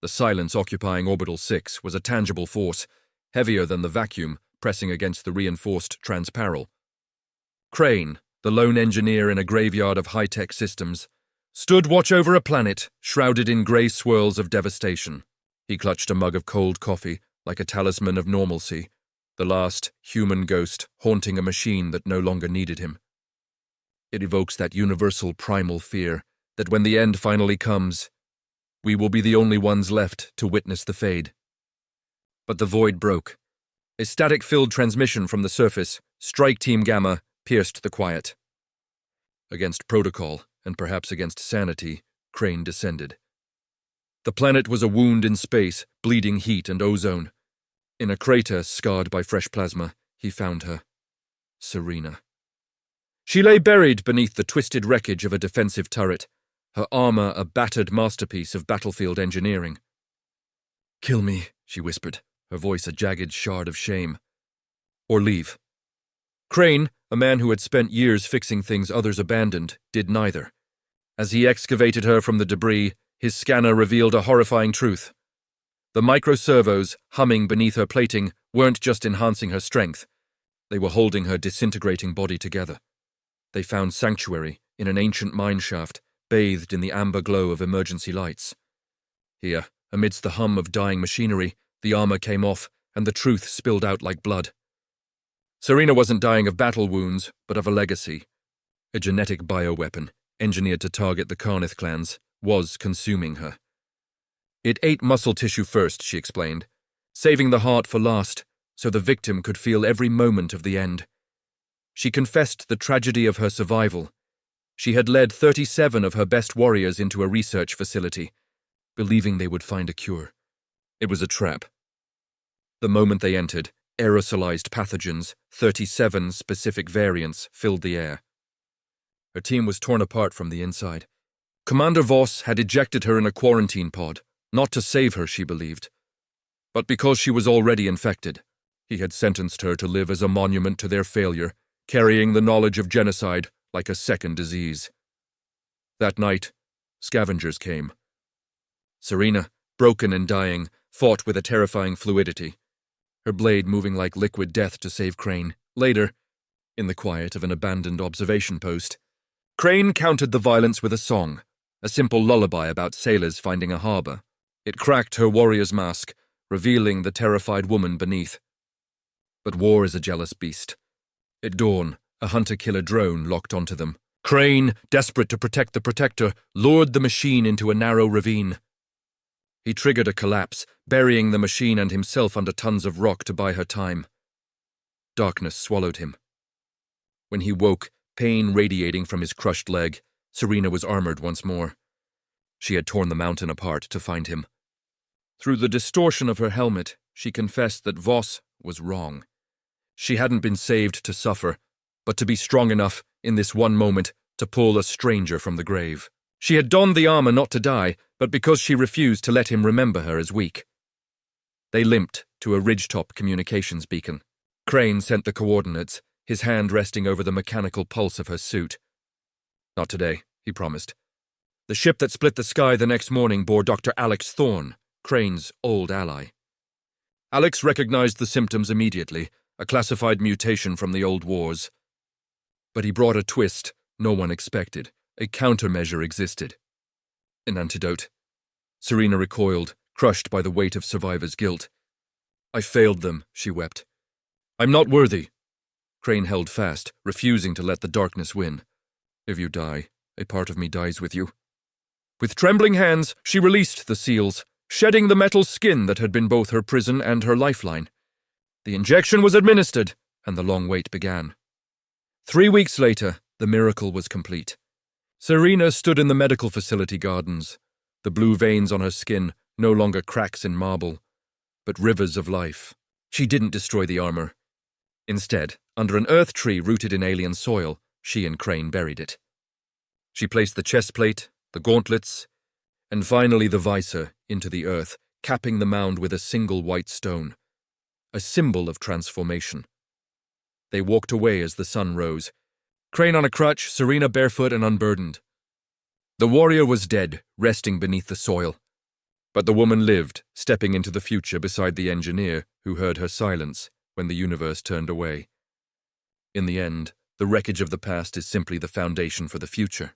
The silence occupying Orbital 6 was a tangible force, heavier than the vacuum pressing against the reinforced transparal. Crane, the lone engineer in a graveyard of high-tech systems, stood watch over a planet shrouded in grey swirls of devastation. He clutched a mug of cold coffee like a talisman of normalcy, the last human ghost haunting a machine that no longer needed him. It evokes that universal primal fear that when the end finally comes, we will be the only ones left to witness the fade. But the void broke. A static-filled transmission from the surface, Strike Team Gamma, pierced the quiet. Against protocol, and perhaps against sanity, Crane descended. The planet was a wound in space, bleeding heat and ozone. In a crater scarred by fresh plasma, he found her. Serena. She lay buried beneath the twisted wreckage of a defensive turret, her armor a battered masterpiece of battlefield engineering. "Kill me," she whispered, her voice a jagged shard of shame. "Or leave." Crane, a man who had spent years fixing things others abandoned, did neither. As he excavated her from the debris, his scanner revealed a horrifying truth. The microservos, humming beneath her plating, weren't just enhancing her strength. They were holding her disintegrating body together. They found sanctuary in an ancient mineshaft, bathed in the amber glow of emergency lights. Here, amidst the hum of dying machinery, the armor came off, and the truth spilled out like blood. Serena wasn't dying of battle wounds, but of a legacy. A genetic bioweapon, engineered to target the Carnith clans, was consuming her. It ate muscle tissue first, she explained, saving the heart for last, so the victim could feel every moment of the end. She confessed the tragedy of her survival. She had led 37 of her best warriors into a research facility, believing they would find a cure. It was a trap. The moment they entered, aerosolized pathogens, 37 specific variants, filled the air. Her team was torn apart from the inside. Commander Voss had ejected her in a quarantine pod, not to save her, she believed, but because she was already infected. He had sentenced her to live as a monument to their failure, carrying the knowledge of genocide like a second disease. That night, scavengers came. Serena, broken and dying, fought with a terrifying fluidity, her blade moving like liquid death to save Crane. Later, in the quiet of an abandoned observation post, Crane countered the violence with a song, a simple lullaby about sailors finding a harbor. It cracked her warrior's mask, revealing the terrified woman beneath. But war is a jealous beast. At dawn, a hunter-killer drone locked onto them. Crane, desperate to protect the protector, lured the machine into a narrow ravine. He triggered a collapse, burying the machine and himself under tons of rock to buy her time. Darkness swallowed him. When he woke, pain radiating from his crushed leg, Serena was armored once more. She had torn the mountain apart to find him. Through the distortion of her helmet, she confessed that Voss was wrong. She hadn't been saved to suffer, but to be strong enough, in this one moment, to pull a stranger from the grave. She had donned the armor not to die, but because she refused to let him remember her as weak. They limped to a ridgetop communications beacon. Crane sent the coordinates, his hand resting over the mechanical pulse of her suit. "Not today," he promised. The ship that split the sky the next morning bore Dr. Alex Thorne, Crane's old ally. Alex recognized the symptoms immediately, a classified mutation from the old wars. But he brought a twist no one expected. A countermeasure existed. An antidote. Serena recoiled, crushed by the weight of survivor's guilt. "I failed them," she wept. "I'm not worthy." Crane held fast, refusing to let the darkness win. "If you die, a part of me dies with you." With trembling hands, she released the seals, shedding the metal skin that had been both her prison and her lifeline. The injection was administered, and the long wait began. 3 weeks later, the miracle was complete. Serena stood in the medical facility gardens, the blue veins on her skin no longer cracks in marble, but rivers of life. She didn't destroy the armor. Instead, under an earth tree rooted in alien soil, she and Crane buried it. She placed the chest plate, the gauntlets, and finally the visor into the earth, capping the mound with a single white stone, a symbol of transformation. They walked away as the sun rose, Crane on a crutch, Serena barefoot and unburdened. The warrior was dead, resting beneath the soil. But the woman lived, stepping into the future beside the engineer who heard her silence when the universe turned away. In the end, the wreckage of the past is simply the foundation for the future.